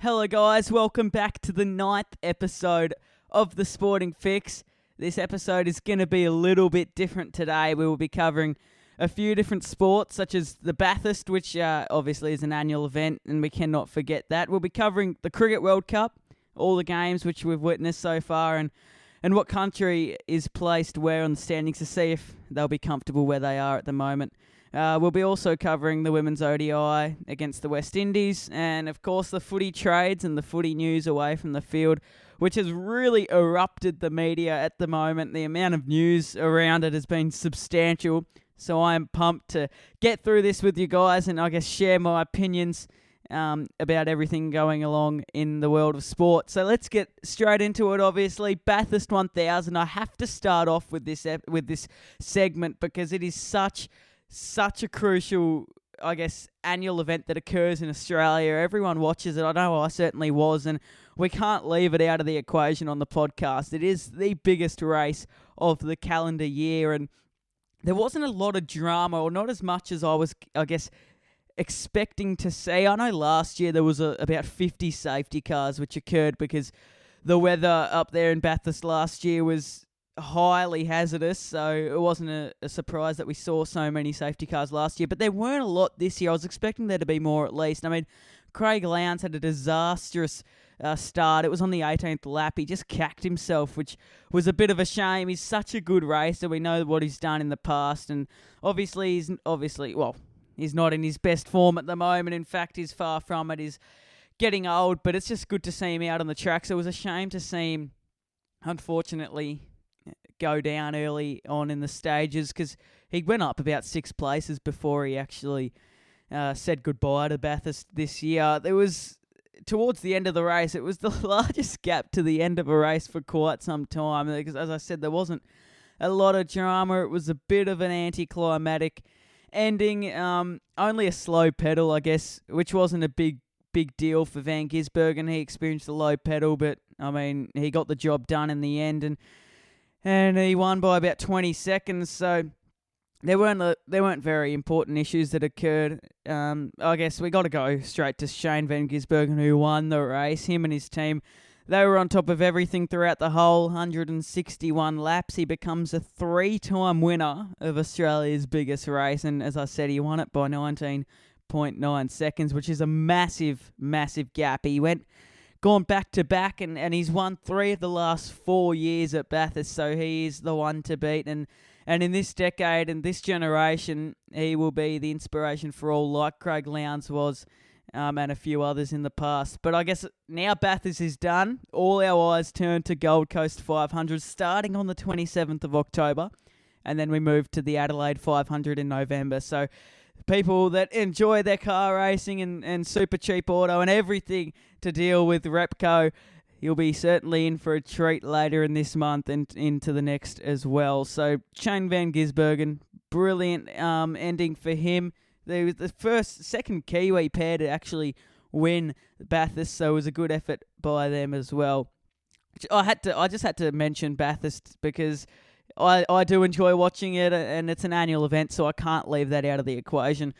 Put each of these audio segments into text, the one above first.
Hello guys, welcome back to the 9th episode of the Sporting Fix. This episode is going to be a little bit different today. We will be covering a few different sports such as the Bathurst, which obviously is an annual event and we cannot forget that. We'll be covering the Cricket World Cup, all the games which we've witnessed so far and what country is placed where on the standings to see if they'll be comfortable where they are at the moment. We'll be also covering the women's ODI against the West Indies and, of course, the footy trades and the footy news away from the field, which has really erupted the media at the moment. The amount of news around it has been substantial, so I am pumped to get through this with you guys and, I guess, share my opinions about everything going along in the world of sport. So let's get straight into it, obviously. Bathurst 1000. I have to start off with this segment because it is such a crucial, I guess, annual event that occurs in Australia. Everyone watches it. I know I certainly was, and we can't leave it out of the equation on the podcast. It is the biggest race of the calendar year, and there wasn't a lot of drama, or not as much as I was, I guess, expecting to see. I know last year there was about 50 safety cars which occurred because the weather up there in Bathurst last year was highly hazardous, so it wasn't a surprise that we saw so many safety cars last year, but there weren't a lot this year. I was expecting there to be more at least. I mean, Craig Lowndes had a disastrous start. It was on the 18th lap. He just cacked himself, which was a bit of a shame. He's such a good racer. We know what he's done in the past, and obviously he's not in his best form at the moment. In fact, he's far from it. He's getting old, but it's just good to see him out on the track. So it was a shame to see him, unfortunately, go down early on in the stages because he went up about 6 places before he actually said goodbye to Bathurst this year. There was, towards the end of the race, it was the largest gap to the end of a race for quite some time because, as I said, there wasn't a lot of drama. It was a bit of an anticlimactic ending, only a slow pedal, I guess, which wasn't a big deal for Van Gisbergen. He experienced a low pedal, but, I mean, he got the job done in the end, and he won by about 20 seconds, so there weren't very important issues that occurred. I guess we got to go straight to Shane Van Gisbergen, who won the race. Him and his team, they were on top of everything throughout the whole 161 laps. He becomes a 3-time winner of Australia's biggest race, and as I said, he won it by 19.9 seconds, which is a massive, massive gap. He gone back to back, and he's won 3 of the last 4 years at Bathurst, so he is the one to beat. And in this decade and this generation, he will be the inspiration for all, like Craig Lowndes was, and a few others in the past. But I guess now Bathurst is done. All our eyes turn to Gold Coast 500, starting on the 27th of October, and then we move to the Adelaide 500 in November. So people that enjoy their car racing and super cheap auto and everything to deal with Repco, you'll be certainly in for a treat later in this month and into the next as well. So Shane Van Gisbergen, brilliant ending for him. They was the second Kiwi pair to actually win Bathurst, so it was a good effort by them as well. I just had to mention Bathurst because I do enjoy watching it, and it's an annual event, so I can't leave that out of the equation.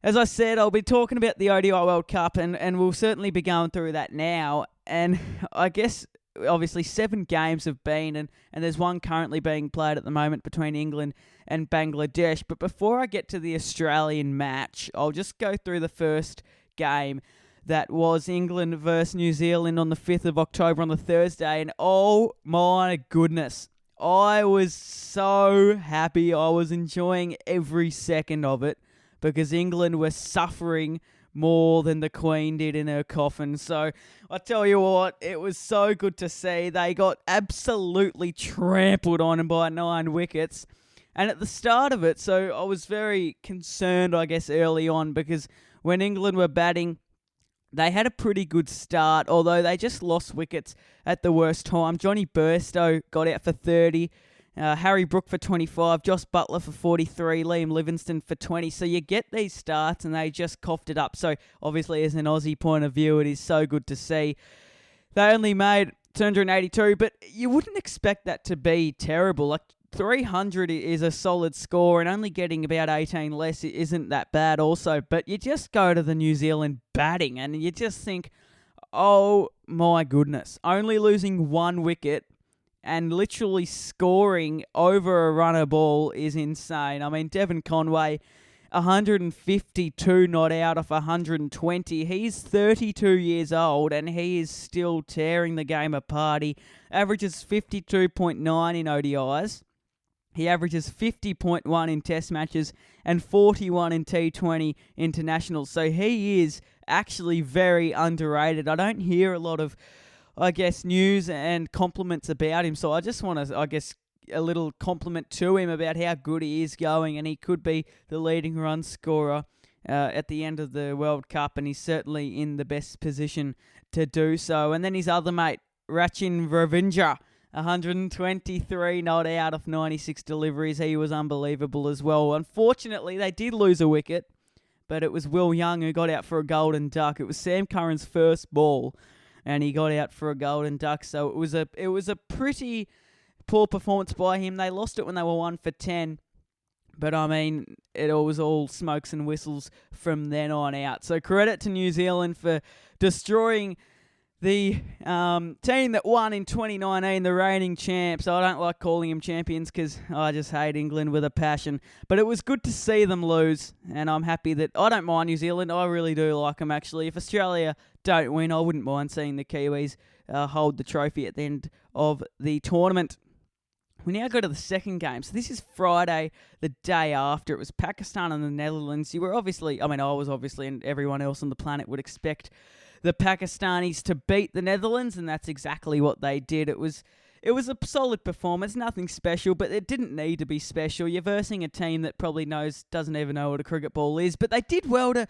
As I said, I'll be talking about the ODI World Cup, and we'll certainly be going through that now. And I guess, obviously, 7 games have been, and there's one currently being played at the moment between England and Bangladesh. But before I get to the Australian match, I'll just go through the first game. That was England versus New Zealand on the 5th of October on the Thursday, and oh my goodness, I was so happy. I was enjoying every second of it because England were suffering more than the Queen did in her coffin. So I tell you what, it was so good to see. They got absolutely trampled on by 9 wickets. And at the start of it, so I was very concerned, I guess, early on because when England were batting, they had a pretty good start, although they just lost wickets at the worst time. Johnny Burstow got out for 30, Harry Brook for 25, Joss Butler for 43, Liam Livingston for 20. So you get these starts and they just coughed it up. So obviously as an Aussie point of view, it is so good to see. They only made 282, but you wouldn't expect that to be terrible. Like 300 is a solid score, and only getting about 18 less isn't that bad also. But you just go to the New Zealand batting and you just think, Oh my goodness. Only losing 1 wicket and literally scoring over a runner ball is insane. I mean, Devon Conway, 152 not out off 120. He's 32 years old and he is still tearing the game apart. He averages 52.9 in ODIs. He averages 50.1 in test matches and 41 in T20 internationals. So he is actually very underrated. I don't hear a lot of, news and compliments about him. So I just want to, a little compliment to him about how good he is going. And he could be the leading run scorer at the end of the World Cup. And he's certainly in the best position to do so. And then his other mate, Rachin Ravindra, 123 not out of 96 deliveries. He was unbelievable as well. Unfortunately, they did lose a wicket, but it was Will Young who got out for a golden duck. It was Sam Curran's first ball, and he got out for a golden duck. So it was a pretty poor performance by him. They lost it when they were 1 for 10. But, I mean, it was all smokes and whistles from then on out. So credit to New Zealand for destroying the team that won in 2019, the reigning champs. I don't like calling them champions because I just hate England with a passion. But it was good to see them lose, and I'm happy that I don't mind New Zealand. I really do like them, actually. If Australia don't win, I wouldn't mind seeing the Kiwis hold the trophy at the end of the tournament. We now go to the second game. So this is Friday, the day after. It was Pakistan and the Netherlands. I was obviously, and everyone else on the planet would expect the Pakistanis to beat the Netherlands, and that's exactly what they did. It was a solid performance, nothing special, but it didn't need to be special. You're versing a team that probably doesn't even know what a cricket ball is, but they did well to,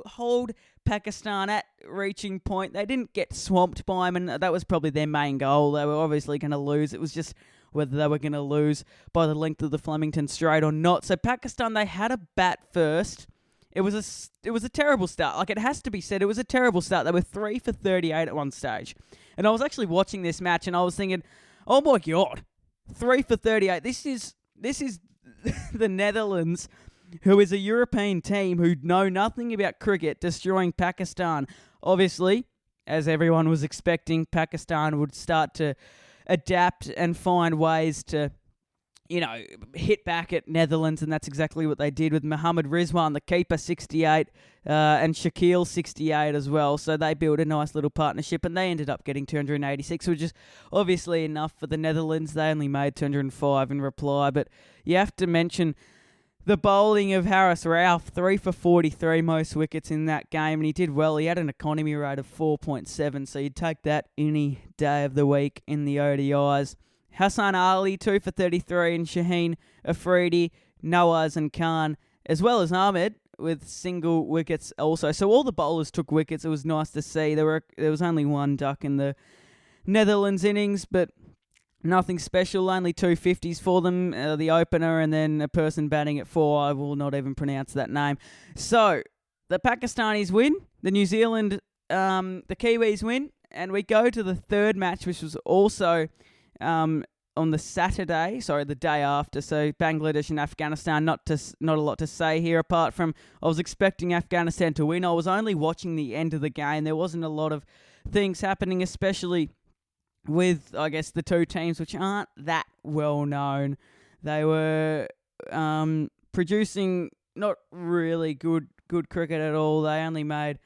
hold Pakistan at reaching point. They didn't get swamped by them, and that was probably their main goal. They were obviously going to lose. It was just whether they were going to lose by the length of the Flemington Straight or not. So Pakistan, they had a bat first. It was a terrible start. Like, it has to be said, it was a terrible start. They were 3 for 38 at one stage. And I was actually watching this match and I was thinking, oh my God, 3 for 38. This is the Netherlands, who is a European team who know nothing about cricket, destroying Pakistan. Obviously, as everyone was expecting, Pakistan would start to adapt and find ways to hit back at Netherlands, and that's exactly what they did with Mohammad Rizwan, the keeper, 68, and Shaquille, 68 as well. So they built a nice little partnership, and they ended up getting 286, which is obviously enough for the Netherlands. They only made 205 in reply, but you have to mention the bowling of Haris Rauf, 3 for 43, most wickets in that game, and he did well. He had an economy rate of 4.7, so you'd take that any day of the week in the ODIs. Hassan Ali, 2 for 33, and Shaheen Afridi, Nawaz and Khan, as well as Ahmed, with single wickets also. So all the bowlers took wickets. It was nice to see. There was only one duck in the Netherlands innings, but nothing special. Only 2 50s for them, the opener, and then a person batting at 4. I will not even pronounce that name. So the Pakistanis win, the New Zealand, the Kiwis win, and we go to the third match, which was also on the day after. So Bangladesh and Afghanistan, not a lot to say here, apart from I was expecting Afghanistan to win. I was only watching the end of the game. There wasn't a lot of things happening, especially with, the two teams which aren't that well known. They were producing not really good cricket at all. They only made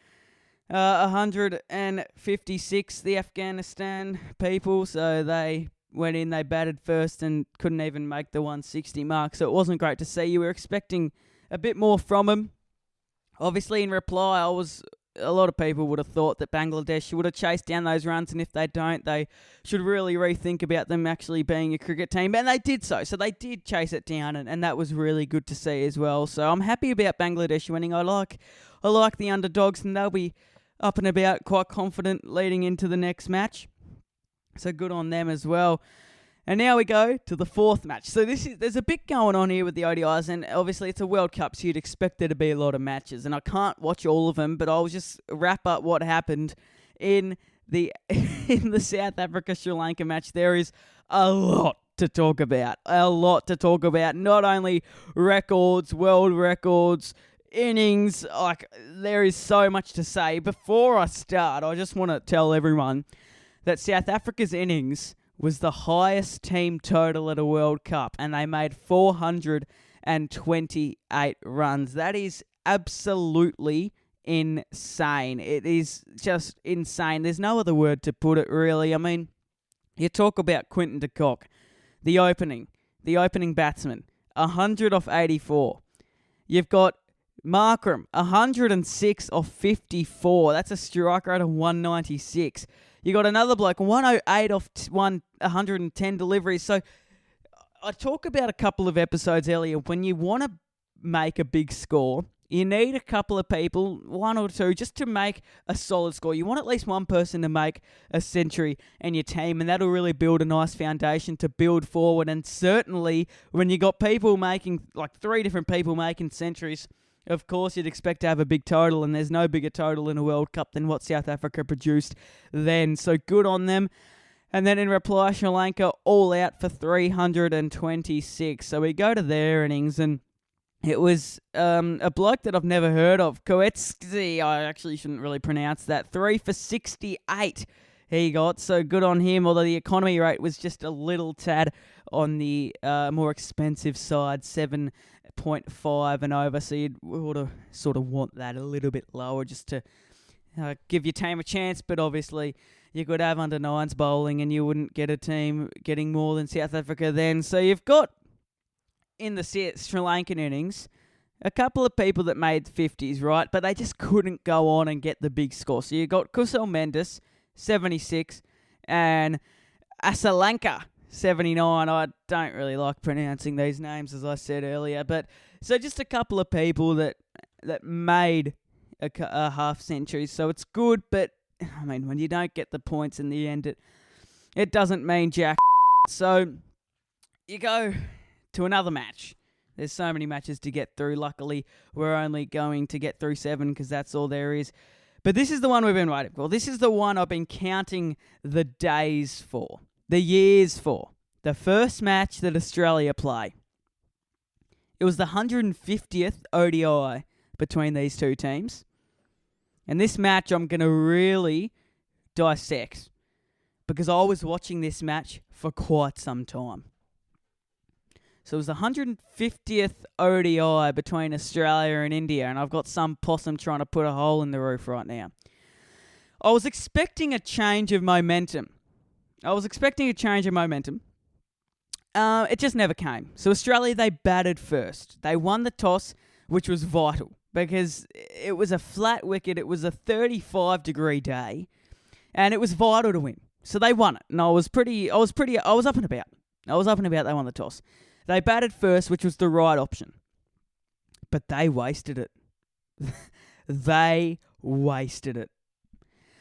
156, the Afghanistan people, so they went in, they batted first and couldn't even make the 160 mark, so it wasn't great to see. You were expecting a bit more from them. Obviously, in reply, a lot of people would have thought that Bangladesh would have chased down those runs, and if they don't, they should really rethink about them actually being a cricket team, and they did so. So they did chase it down, and that was really good to see as well. So I'm happy about Bangladesh winning. I like the underdogs, and they'll be up and about, quite confident leading into the next match. So good on them as well. And now we go to the fourth match. So there's a bit going on here with the ODIs, and obviously it's a World Cup, so you'd expect there to be a lot of matches. And I can't watch all of them, but I'll just wrap up what happened in the South Africa-Sri Lanka match. There is a lot to talk about. Not only records, world records, innings, like, there is so much to say. Before I start, I just want to tell everyone that South Africa's innings was the highest team total at a World Cup, and they made 428 runs. That is absolutely insane. It is just insane. There's no other word to put it, really. I mean, you talk about Quinton de Kock, the opening batsman, 100 off 84. You've got Markram, 106 off 54. That's a strike rate of 196. You got another bloke, 108 off 110 deliveries. So I talked about a couple of episodes earlier. When you want to make a big score, you need a couple of people, one or two, just to make a solid score. You want at least one person to make a century in your team, and that'll really build a nice foundation to build forward. And certainly, when you got people making, like 3 different people making centuries, of course you'd expect to have a big total, and there's no bigger total in a World Cup than what South Africa produced then. So good on them. And then in reply, Sri Lanka all out for 326. So we go to their innings, and it was a bloke that I've never heard of, Coetzee. I actually shouldn't really pronounce that. 3 for 68 he got, so good on him, although the economy rate was just a little tad on the more expensive side, 7.5 and over, so you'd sort of want that a little bit lower just to give your team a chance, but obviously you could have under 9s bowling and you wouldn't get a team getting more than South Africa then. So you've got in the Sri Lankan innings a couple of people that made 50s, right? But they just couldn't go on and get the big score. So you got Kusal Mendes, 76, and Asalanka, 79. I don't really like pronouncing these names, as I said earlier. But so just a couple of people that made a half century. So it's good, but I mean, when you don't get the points in the end, it doesn't mean jack. So you go to another match. There's so many matches to get through. Luckily, we're only going to get through 7 because that's all there is. But this is the one we've been waiting for. This is the one I've been counting the days for, the years for. The first match that Australia play. It was the 150th ODI between these two teams. And this match I'm going to really dissect because I was watching this match for quite some time. So it was the 150th ODI between Australia and India, and I've got some possum trying to put a hole in the roof right now. I was expecting a change of momentum. It just never came. So Australia, they batted first. They won the toss, which was vital because it was a flat wicket. It was a 35-degree day, and it was vital to win. So they won it, and I was up and about. They won the toss. They batted first, which was the right option. But they wasted it.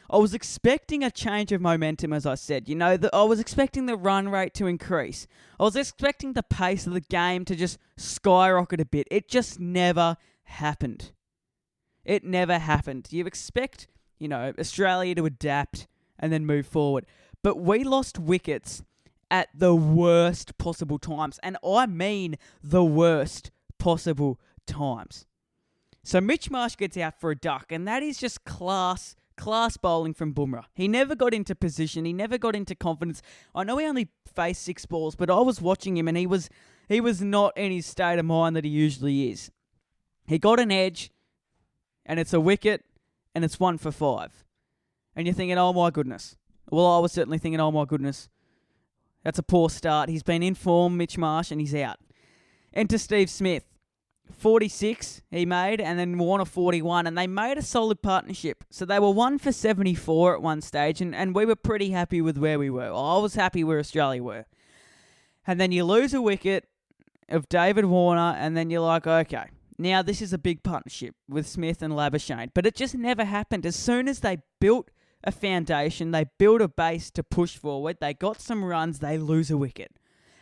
I was expecting a change of momentum, as I said. I was expecting the run rate to increase. I was expecting the pace of the game to just skyrocket a bit. It just never happened. You expect, Australia to adapt and then move forward. But we lost wickets at the worst possible times. And I mean the worst possible times. So Mitch Marsh gets out for a duck, and that is just class bowling from Bumrah. He never got into position. He never got into confidence. I know he only faced 6 balls, but I was watching him, and he was not in his state of mind that he usually is. He got an edge, and it's a wicket, and it's 1 for 5. And you're thinking, oh my goodness. Well, I was certainly thinking, oh my goodness. That's a poor start. He's been in form, Mitch Marsh, and he's out. Enter Steve Smith. 46 he made, and then Warner 41, and they made a solid partnership. So they were 1 for 74 at one stage, and we were pretty happy with where we were. I was happy where Australia were. And then you lose a wicket of David Warner, and then you're like, okay, now this is a big partnership with Smith and Labuschagne. But it just never happened. As soon as they built a foundation, they built a base to push forward, they got some runs, they lose a wicket.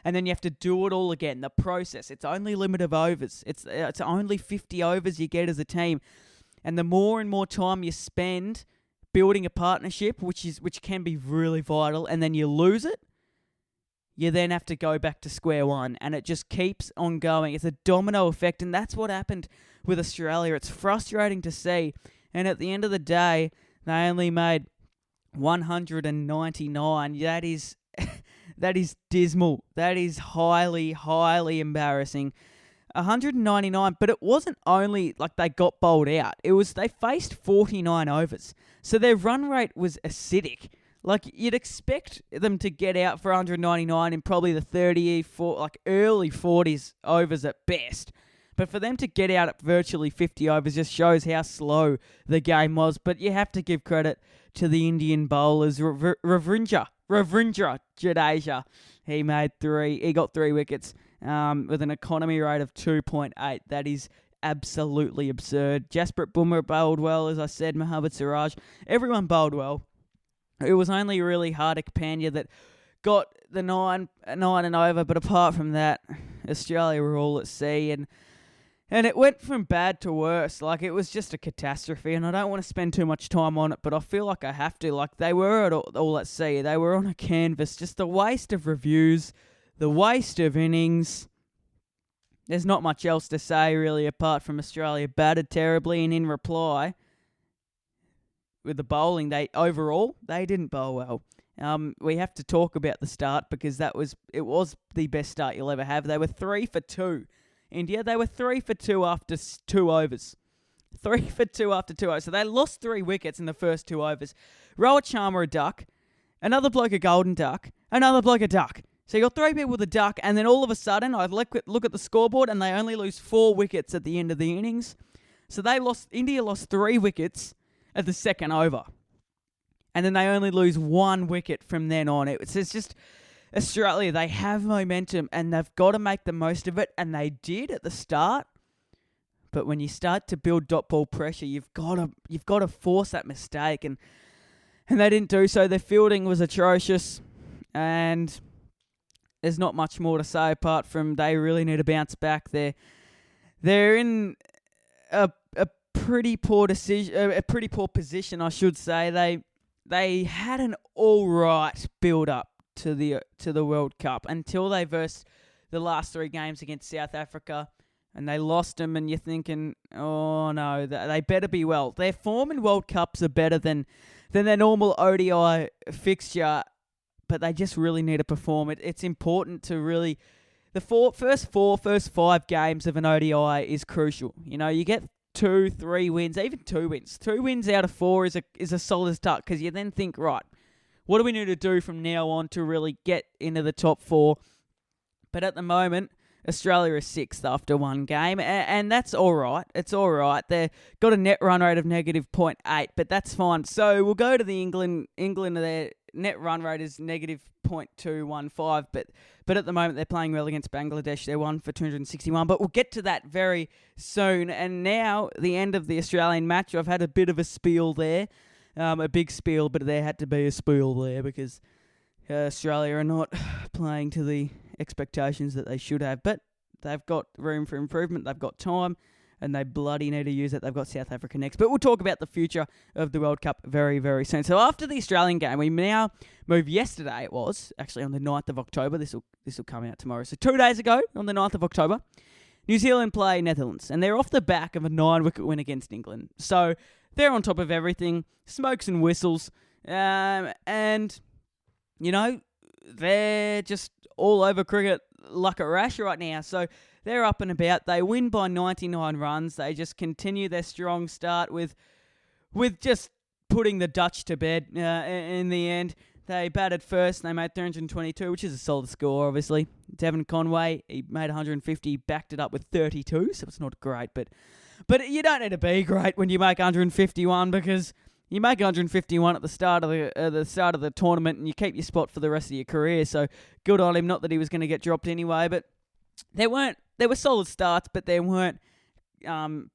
And then you have to do it all again. The process, it's only limited overs. It's only 50 overs you get as a team. And the more and more time you spend building a partnership, which can be really vital, and then you lose it, you then have to go back to square one, and it just keeps on going. It's a domino effect, and that's what happened with Australia. It's frustrating to see, and at the end of the day, they only made 199. That is that is dismal. That is highly, highly embarrassing. 199, but it wasn't only like they got bowled out. It was they faced 49 overs. So their run rate was acidic. Like, you'd expect them to get out for 199 in probably the early 40s overs at best. But for them to get out at virtually 50 overs just shows how slow the game was. But you have to give credit to the Indian bowlers. Ravindra Jadeja, he got 3 wickets with an economy rate of 2.8. That is absolutely absurd. Jasprit Bumrah bowled well, as I said. Mohammad Siraj, everyone bowled well. It was only really Hardik Pandya that got the 9 and over, but apart from that, Australia were all at sea, and it went from bad to worse. Like, it was just a catastrophe, and I don't want to spend too much time on it, but I feel like I have to. Like, they were all at sea. They were on a canvas. Just a waste of reviews, the waste of innings. There's not much else to say, really, apart from Australia battered terribly, and in reply, with the bowling, they didn't bowl well. We have to talk about the start because it was the best start you'll ever have. They were 3 for 2. India, they were 3 for 2 after 2 overs. 3 for 2 after 2 overs. So they lost 3 wickets in the first 2 overs. Rohit Sharma a duck, another bloke a golden duck, another bloke a duck. So you got 3 people with a duck, and then all of a sudden, I look at the scoreboard, and they only lose 4 wickets at the end of the innings. So India lost 3 wickets at the second over. And then they only lose 1 wicket from then on. It's just Australia, they have momentum and they've got to make the most of it, and they did at the start. But when you start to build dot ball pressure, you've got to force that mistake, and they didn't do so. Their fielding was atrocious, and there's not much more to say apart from they really need to bounce back. They're in a pretty poor position, I should say. They had an all right build up to the World Cup until they versed the last 3 games against South Africa, and they lost them. And you're thinking, oh no, they better be well. Their form in World Cups are better than their normal ODI fixture, but they just really need to perform. It's important to really the first 5 games of an ODI is crucial. You know, you get 2, 3 wins, even 2 wins. 2 wins out of 4 is a solid start, because you then think, right, what do we need to do from now on to really get into the top 4? But at the moment, Australia is 6th after 1 game, and that's all right. It's all right. They've got a net run rate of negative 0.8, but that's fine. So we'll go to the England. Their net run rate is negative 0.215, but at the moment they're playing well against Bangladesh. They're 1 for 261, but we'll get to that very soon. And now, the end of the Australian match. I've had a bit of a spiel there, a big spiel, but there had to be a spiel there because Australia are not playing to the expectations that they should have, but they've got room for improvement. They've got time, and they bloody need to use it. They've got South Africa next. But we'll talk about the future of the World Cup very, very soon. So after the Australian game, we now move. Yesterday it was, actually on the 9th of October. This will come out tomorrow. So 2 days ago, on the 9th of October, New Zealand play Netherlands, and they're off the back of a 9-wicket win against England. So they're on top of everything, smokes and whistles, and, you know, they're just all over cricket like a rash right now. So they're up and about. They win by 99 runs. They just continue their strong start with just putting the Dutch to bed in the end. They batted first. They made 322, which is a solid score, obviously. Devon Conway, he made 150, backed it up with 32, so it's not great. But you don't need to be great when you make 151, because you make 151 at the start of the tournament, and you keep your spot for the rest of your career. So good on him. Not that he was going to get dropped anyway, but there were solid starts, but there weren't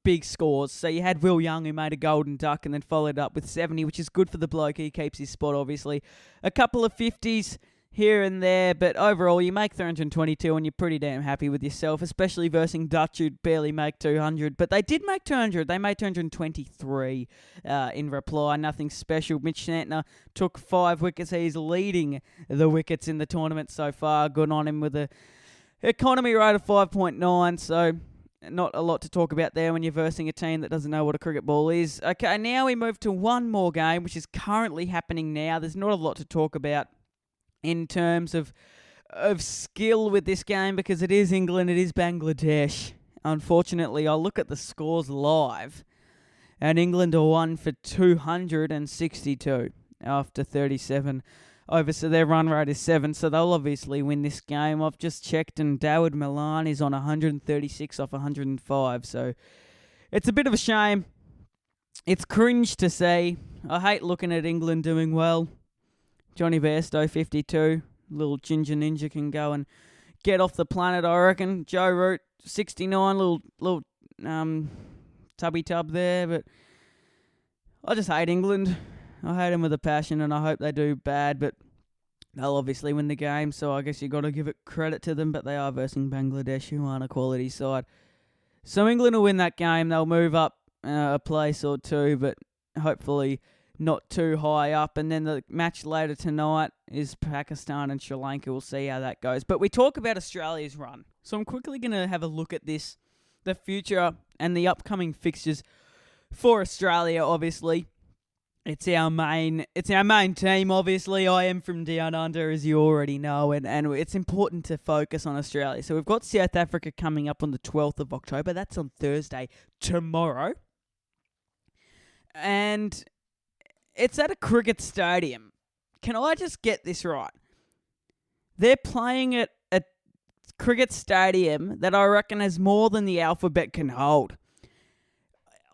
big scores. So you had Will Young, who made a golden duck and then followed up with 70, which is good for the bloke. He keeps his spot, obviously. A couple of 50s. here and there, but overall you make 322 and you're pretty damn happy with yourself, especially versus Dutch, who'd barely make 200. But they did make 200. They made 223 in reply. Nothing special. Mitch Santner took 5 wickets. He's leading the wickets in the tournament so far. Good on him with a economy rate of 5.9, so not a lot to talk about there when you're versing a team that doesn't know what a cricket ball is. Okay, now we move to one more game, which is currently happening now. There's not a lot to talk about in terms of skill with this game because it is England, it is Bangladesh. Unfortunately, I look at the scores live, and England are 1 for 262 after 37 over, so their run rate is 7, so they'll obviously win this game. I've just checked, and Dawid Malan is on 136 off 105, so it's a bit of a shame. It's cringe to see. I hate looking at England doing well. Johnny Bairstow, 52. Little Ginger Ninja can go and get off the planet, I reckon. Joe Root, 69. Little tubby tub there, but I just hate England. I hate them with a passion, and I hope they do bad, but they'll obviously win the game, so I guess you got to give it credit to them, but they are versing Bangladesh, who aren't a quality side. So England will win that game. They'll move up a place or two, but hopefully not too high up. And then the match later tonight is Pakistan and Sri Lanka. We'll see how that goes. But we talk about Australia's run. So I'm quickly going to have a look at this, the future and the upcoming fixtures for Australia, obviously. It's our main team, obviously. I am from down under, as you already know, and it's important to focus on Australia. So we've got South Africa coming up on the 12th of October. That's on Thursday, tomorrow. And it's at a cricket stadium. Can I just get this right? They're playing at a cricket stadium that I reckon has more than the alphabet can hold.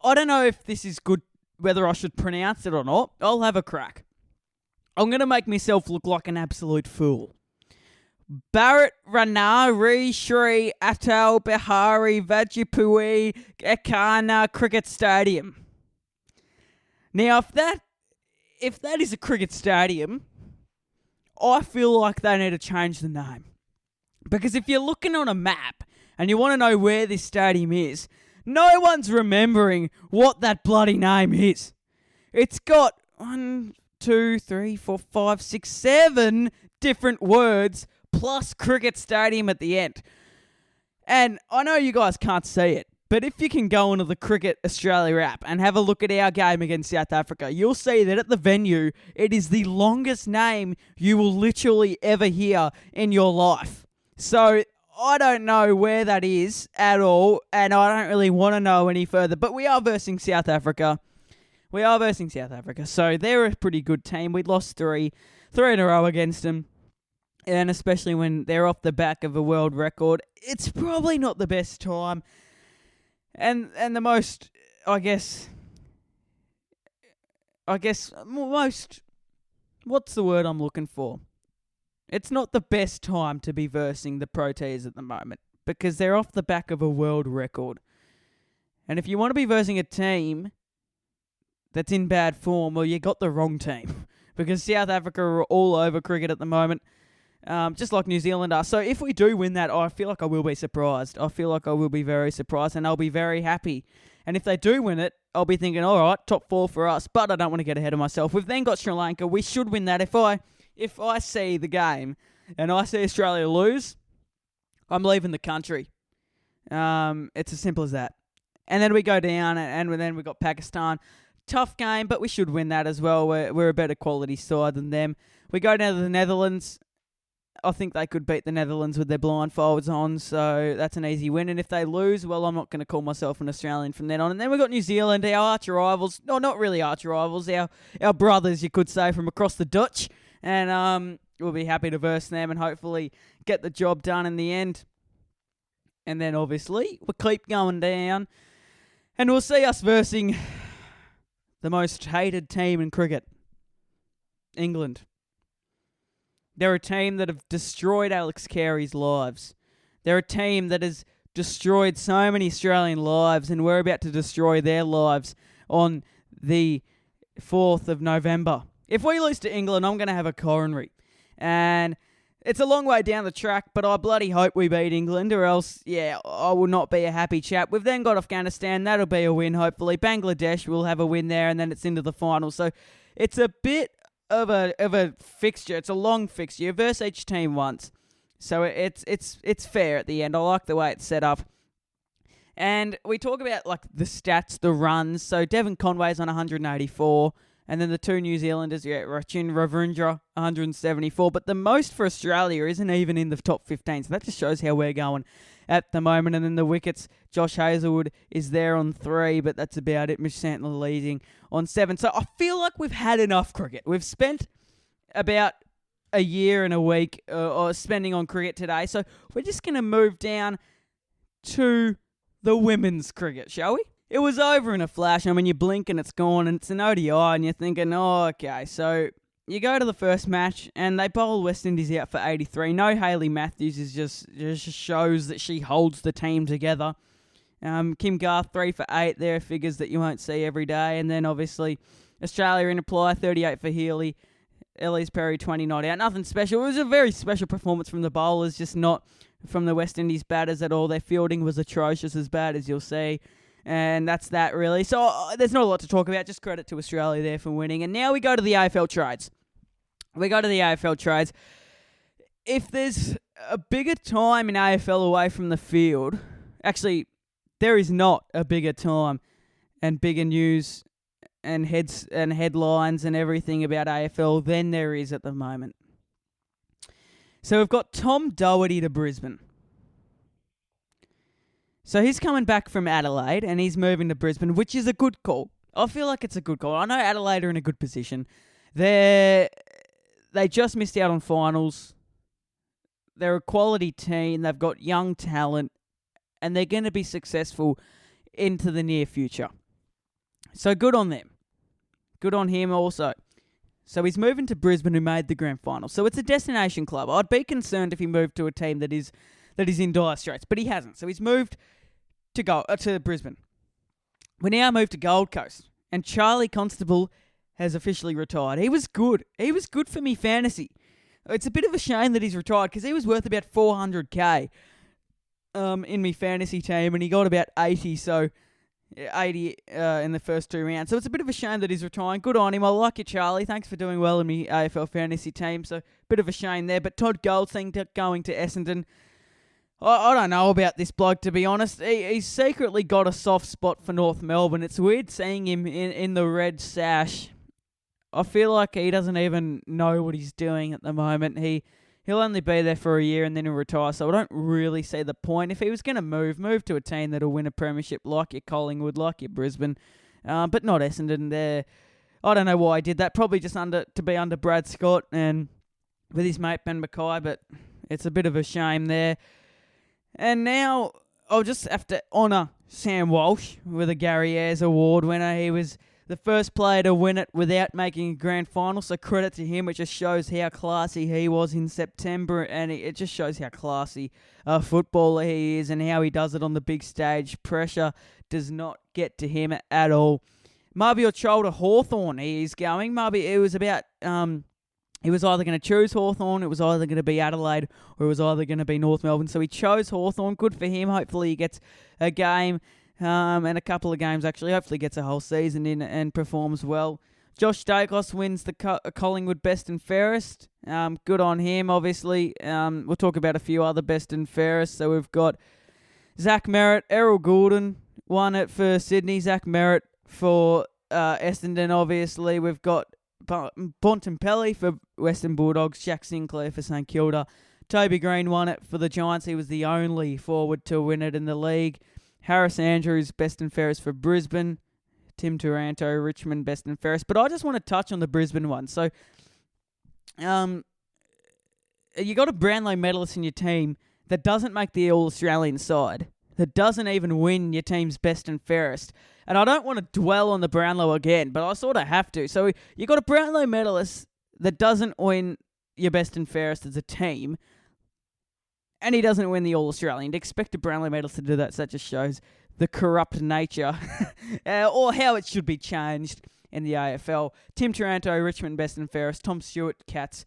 I don't know if this is good, whether I should pronounce it or not. I'll have a crack. I'm going to make myself look like an absolute fool. Bharat Ranari Shri Atal Bihari Vajpayee Ekana Cricket Stadium. Now, if that is a cricket stadium, I feel like they need to change the name. Because if you're looking on a map and you want to know where this stadium is, no one's remembering what that bloody name is. It's got 1, 2, 3, 4, 5, 6, 7 different words plus cricket stadium at the end. And I know you guys can't see it, but if you can go onto the Cricket Australia app and have a look at our game against South Africa, you'll see that at the venue, it is the longest name you will literally ever hear in your life. So I don't know where that is at all, and I don't really want to know any further. But we are versing South Africa. So they're a pretty good team. We lost three in a row against them. And especially when they're off the back of a world record, it's probably not the best time. And the most, I guess, most, what's the word I'm looking for? It's not the best time to be versing the Proteas at the moment because they're off the back of a world record. And if you want to be versing a team that's in bad form, well, you got the wrong team because South Africa are all over cricket at the moment. Just like New Zealand are. So if we do win that, I feel like I will be surprised. I feel like I will be very surprised and I'll be very happy. And if they do win it, I'll be thinking, all right, top 4 for us. But I don't want to get ahead of myself. We've then got Sri Lanka. We should win that. If I see the game and I see Australia lose, I'm leaving the country. It's as simple as that. And then we go down and then we've got Pakistan. Tough game, but we should win that as well. We're a better quality side than them. We go down to the Netherlands. I think they could beat the Netherlands with their blindfolds on, so that's an easy win. And if they lose, well, I'm not going to call myself an Australian from then on. And then we've got New Zealand, our arch rivals. No, not really arch rivals. Our brothers, you could say, from across the Dutch. And we'll be happy to verse them and hopefully get the job done in the end. And then, obviously, we'll keep going down. And we'll see us versing the most hated team in cricket, England. They're a team that have destroyed Alex Carey's lives. They're a team that has destroyed so many Australian lives, and we're about to destroy their lives on the 4th of November. If we lose to England, I'm going to have a coronary. And It's a long way down the track, but I bloody hope we beat England, or else, yeah, I will not be a happy chap. We've then got Afghanistan. That'll be a win, hopefully. Bangladesh will have a win there, and then it's into the final. So it's a bit of a fixture. It's a long fixture. You verse each team once. So it's fair at the end. I like the way it's set up. And we talk about like the stats, the runs. So Devon Conway's on 184. And then the two New Zealanders, Rachin Ravindra, 174. But the most for Australia isn't even in the top 15. So that just shows how we're going at the moment. And then the wickets, Josh Hazlewood is there on 3, but that's about it. Mitch Santler leading on 7. So I feel like we've had enough cricket. We've spent about a year and a week or spending on cricket today. So we're just going to move down to the women's cricket, shall we? It was over in a flash. I mean, you blink and it's gone, and it's an ODI, and you're thinking, oh, okay. So you go to the first match, and they bowl West Indies out for 83. No Hayley Matthews is just shows that she holds the team together. Kim Garth, 3 for 8. There are figures that you won't see every day. And then, obviously, Australia in apply, 38 for Healy. Elise Perry, 20 not out. Nothing special. It was a very special performance from the bowlers, just not from the West Indies batters at all. Their fielding was atrocious, as bad as you'll see. And that's that, really. So there's not a lot to talk about. Just credit to Australia there for winning. And now we go to the AFL trades. If there's a bigger time in AFL away from the field, actually, there is not a bigger time and bigger news and headlines and everything about AFL than there is at the moment. So we've got Tom Doherty to Brisbane. So he's coming back from Adelaide and he's moving to Brisbane, which is a good call. I feel like it's a good call. I know Adelaide are in a good position. They just missed out on finals. They're a quality team. They've got young talent, and they're going to be successful into the near future. So good on them. Good on him also. So he's moving to Brisbane, who made the grand final. So it's a destination club. I'd be concerned if he moved to a team that is in dire straits, but he hasn't. So he's moved to Brisbane. We now move to Gold Coast, and Charlie Constable has officially retired. He was good. He was good for me fantasy. It's a bit of a shame that he's retired because he was worth about 400k in me fantasy team, and he got about 80. So 80 in the first 2 rounds. So it's a bit of a shame that he's retiring. Good on him. I like you, Charlie. Thanks for doing well in me AFL fantasy team. So bit of a shame there. But Todd Goldstein going to Essendon. I don't know about this bloke, to be honest. He's secretly got a soft spot for North Melbourne. It's weird seeing him in the red sash. I feel like he doesn't even know what he's doing at the moment. He'll only be there for a year and then he'll retire, so I don't really see the point. If he was going to move to a team that'll win a premiership like your Collingwood, like your Brisbane, but not Essendon. There, I don't know why he did that. Probably just to be under Brad Scott and with his mate Ben Mackay, but it's a bit of a shame there. And now I'll just have to honour Sam Walsh with a Gary Ayres Award winner. He was the first player to win it without making a grand final, so credit to him. It just shows how classy he was in September, and it just shows how classy a footballer he is and how he does it on the big stage. Pressure does not get to him at all. Marby Ochoa to Hawthorn, he's going. Marby, it was about... He was either going to choose Hawthorn, it was either going to be Adelaide, or it was either going to be North Melbourne. So he chose Hawthorn. Good for him. Hopefully he gets a game and a couple of games, actually. Hopefully gets a whole season in and performs well. Josh Dacos wins the Collingwood Best and Fairest. Good on him, obviously. We'll talk about a few other Best and Fairest. So we've got Zach Merritt, Errol Goulden won it for Sydney. Zach Merritt for Essendon, obviously. We've got Bontempelli for Western Bulldogs, Jack Sinclair for St Kilda. Toby Green won it for the Giants. He was the only forward to win it in the league. Harris Andrews, Best and Fairest for Brisbane. Tim Taranto, Richmond, Best and Fairest. But I just want to touch on the Brisbane one. So, you got a Brownlow medalist in your team that doesn't make the All-Australian side, that doesn't even win your team's Best and Fairest. And I don't want to dwell on the Brownlow again, but I sort of have to. So you got a Brownlow medalist that doesn't win your Best and Fairest as a team, and he doesn't win the All-Australian. To expect a Brownlow medalist to do that, so that just shows the corrupt nature or how it should be changed in the AFL. Tim Taranto, Richmond, Best and Fairest. Tom Stewart, Cats,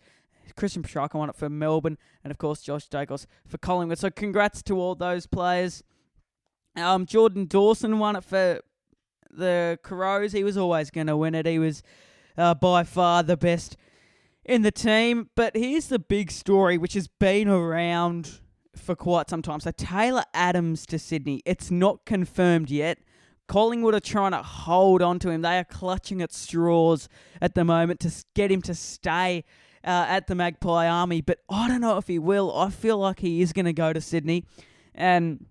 Christian Petrarca won it for Melbourne, and of course Josh Dacos for Collingwood. So congrats to all those players. Jordan Dawson won it for the Crows. He was always going to win it. He was by far the best in the team. But here's the big story, which has been around for quite some time. So Taylor Adams to Sydney. It's not confirmed yet. Collingwood are trying to hold on to him. They are clutching at straws at the moment to get him to stay at the Magpie Army. But I don't know if he will. I feel like he is going to go to Sydney. And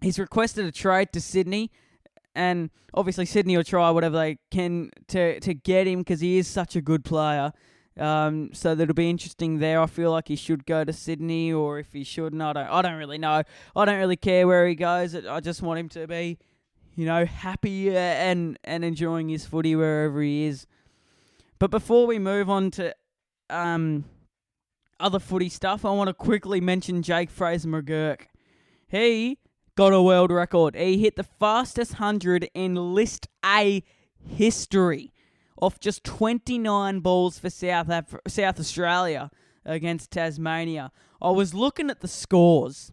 he's requested a trade to Sydney. And obviously Sydney will try whatever they can to get him because he is such a good player. So that'll be interesting there. I feel like he should go to Sydney, or if he shouldn't, I don't really know. I don't really care where he goes. I just want him to be, happy and enjoying his footy wherever he is. But before we move on to other footy stuff, I want to quickly mention Jake Fraser-McGurk. He got a world record. He hit the fastest 100 in List A history off just 29 balls for South Australia against Tasmania. I was looking at the scores,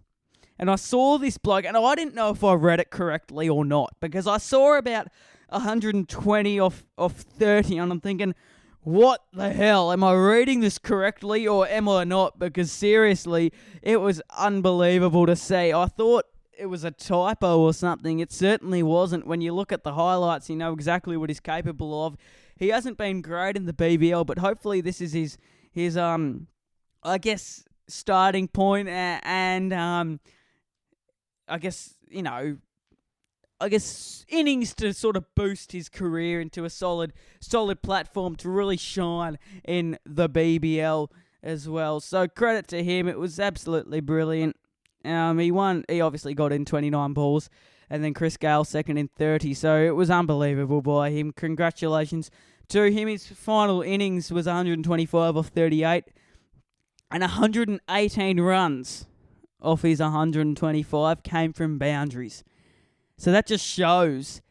and I saw this bloke, and I didn't know if I read it correctly or not, because I saw about 120 off 30, and I'm thinking, what the hell? Am I reading this correctly or am I not? Because seriously, it was unbelievable to see. I thought it was a typo or something. It certainly wasn't. When you look at the highlights, you know exactly what he's capable of. He hasn't been great in the BBL, but hopefully this is his I guess, starting point and I guess, innings to sort of boost his career into a solid platform to really shine in the BBL as well. So credit to him. It was absolutely brilliant. He won. He obviously got in 29 balls, and then Chris Gale second in 30. So it was unbelievable by him. Congratulations to him. His final innings was 125 off 38, and 118 runs off his 125 came from boundaries. So that just shows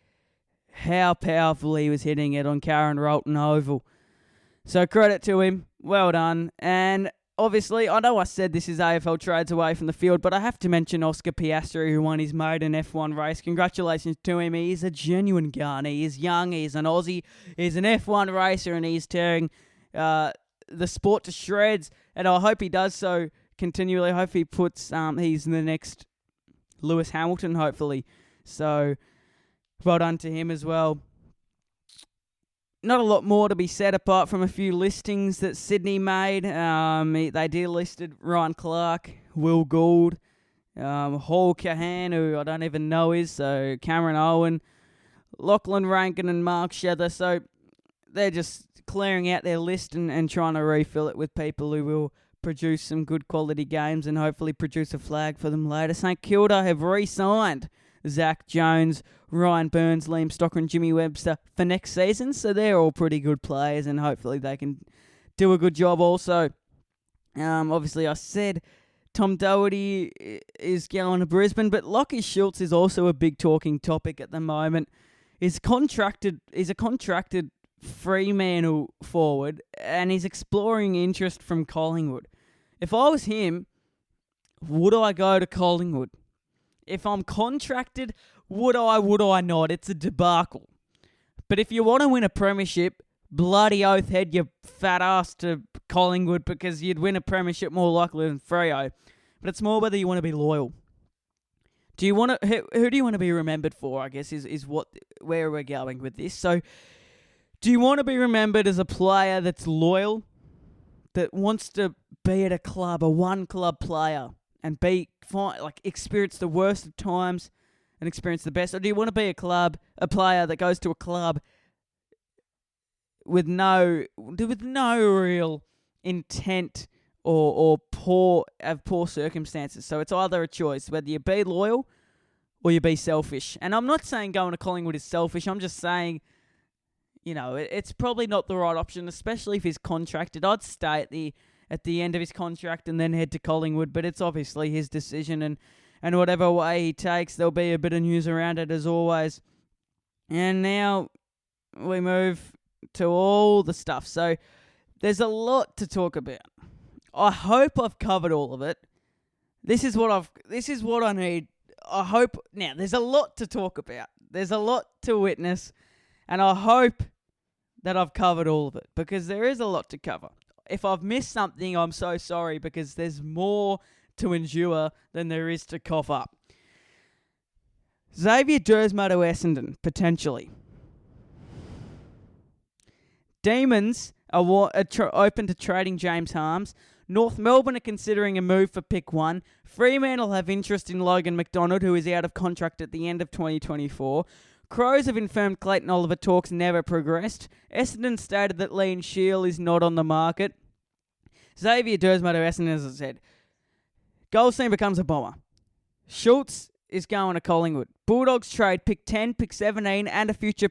how powerful he was hitting it on Karen Rolton Oval. So credit to him. Well done. And obviously, I know I said this is AFL trades away from the field, but I have to mention Oscar Piastri, who won his maiden F1 race. Congratulations to him. He is a genuine gun. He is young. He's an Aussie. He's an F1 racer, and he's tearing the sport to shreds. And I hope he does so continually. I hope he puts, he's the next Lewis Hamilton, hopefully. So, well done to him as well. Not a lot more to be said apart from a few listings that Sydney made. They delisted Ryan Clark, Will Gould, Hall Cahan, who I don't even know is, so Cameron Owen, Lachlan Rankin and Mark Shether. So they're just clearing out their list and trying to refill it with people who will produce some good quality games and hopefully produce a flag for them later. St Kilda have re-signed Zach Jones, Ryan Burns, Liam Stocker and Jimmy Webster for next season. So they're all pretty good players and hopefully they can do a good job also. Obviously I said Tom Doherty is going to Brisbane, but Lockie Schultz is also a big talking topic at the moment. He's a contracted Fremantle forward and he's exploring interest from Collingwood. If I was him, would I go to Collingwood? If I'm contracted, would I not? It's a debacle. But if you want to win a premiership, bloody oath head your fat ass to Collingwood because you'd win a premiership more likely than Freo. But it's more whether you want to be loyal. Do you want to? Who do you want to be remembered for? I guess is where we're going with this. So, do you want to be remembered as a player that's loyal, that wants to be at a club, a one-club player, and experience the worst of times and experience the best? Or do you want to be a player that goes to a club with no real intent or poor circumstances? So it's either a choice, whether you be loyal or you be selfish. And I'm not saying going to Collingwood is selfish. I'm just saying, it's probably not the right option, especially if he's contracted. I'd stay at the end of his contract and then head to Collingwood, but it's obviously his decision, and whatever way he takes, there'll be a bit of news around it as always. And now we move to all the stuff. So there's a lot to talk about. I hope I've covered all of it. This is what I need. I hope now there's a lot to talk about. There's a lot to witness, and I hope that I've covered all of it because there is a lot to cover. If I've missed something, I'm so sorry because there's more to endure than there is to cough up. Xavier Dersma to Essendon, potentially. Demons are open to trading James Harmes. North Melbourne are considering a move for pick 1. Fremantle have interest in Logan McDonald, who is out of contract at the end of 2024. Crows have confirmed Clayton Oliver talks never progressed. Essendon stated that Liam Shield is not on the market. Xavier Dersma to Essendon, as I said. Goldstein becomes a Bomber. Schultz is going to Collingwood. Bulldogs trade pick 10, pick 17, and a future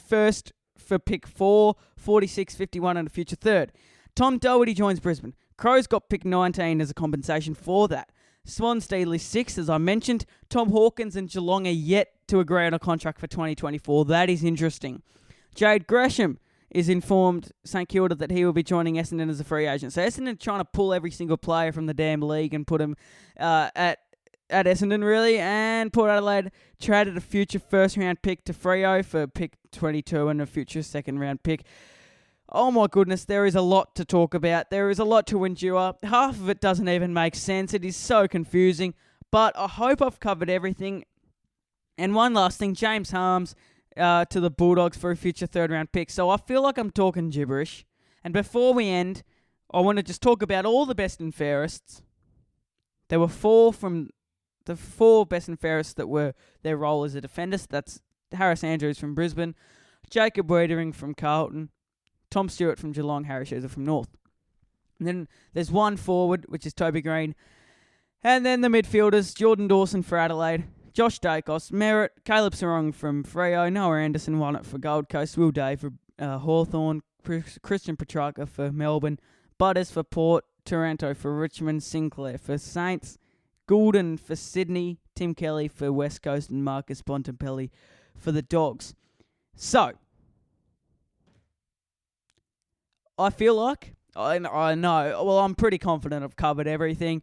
first for pick 4, 46, 51, and a future third. Tom Doherty joins Brisbane. Crows got pick 19 as a compensation for that. Swans deal is 6, as I mentioned. Tom Hawkins and Geelong are yet to agree on a contract for 2024. That is interesting. Jade Gresham is informed St Kilda that he will be joining Essendon as a free agent. So Essendon trying to pull every single player from the damn league and put him at Essendon, really. And Port Adelaide traded a future first-round pick to Freo for pick 22 and a future second-round pick. Oh my goodness, there is a lot to talk about. There is a lot to endure. Half of it doesn't even make sense. It is so confusing. But I hope I've covered everything. And one last thing, James Harmes to the Bulldogs for a future third-round pick. So I feel like I'm talking gibberish. And before we end, I want to just talk about all the best and fairests. There were 4 from the 4 best and fairest that were their role as a defender. That's Harris Andrews from Brisbane, Jacob Wiedering from Carlton, Tom Stewart from Geelong, Harry Schuser from North. And then there's one forward, which is Toby Green. And then the midfielders, Jordan Dawson for Adelaide, Josh Dacos, Merritt, Caleb Sarong from Freo, Noah Anderson won it for Gold Coast, Will Day for Hawthorn, Christian Petrarca for Melbourne, Butters for Port, Taranto for Richmond, Sinclair for Saints, Goulden for Sydney, Tim Kelly for West Coast, and Marcus Bontempelli for the Dogs. So, I feel like, I know, well, I'm pretty confident I've covered everything.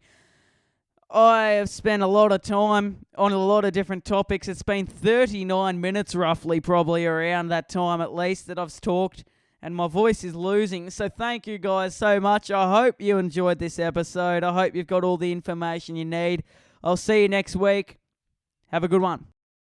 I have spent a lot of time on a lot of different topics. It's been 39 minutes roughly, probably around that time at least, that I've talked, and my voice is losing. So thank you guys so much. I hope you enjoyed this episode. I hope you've got all the information you need. I'll see you next week. Have a good one.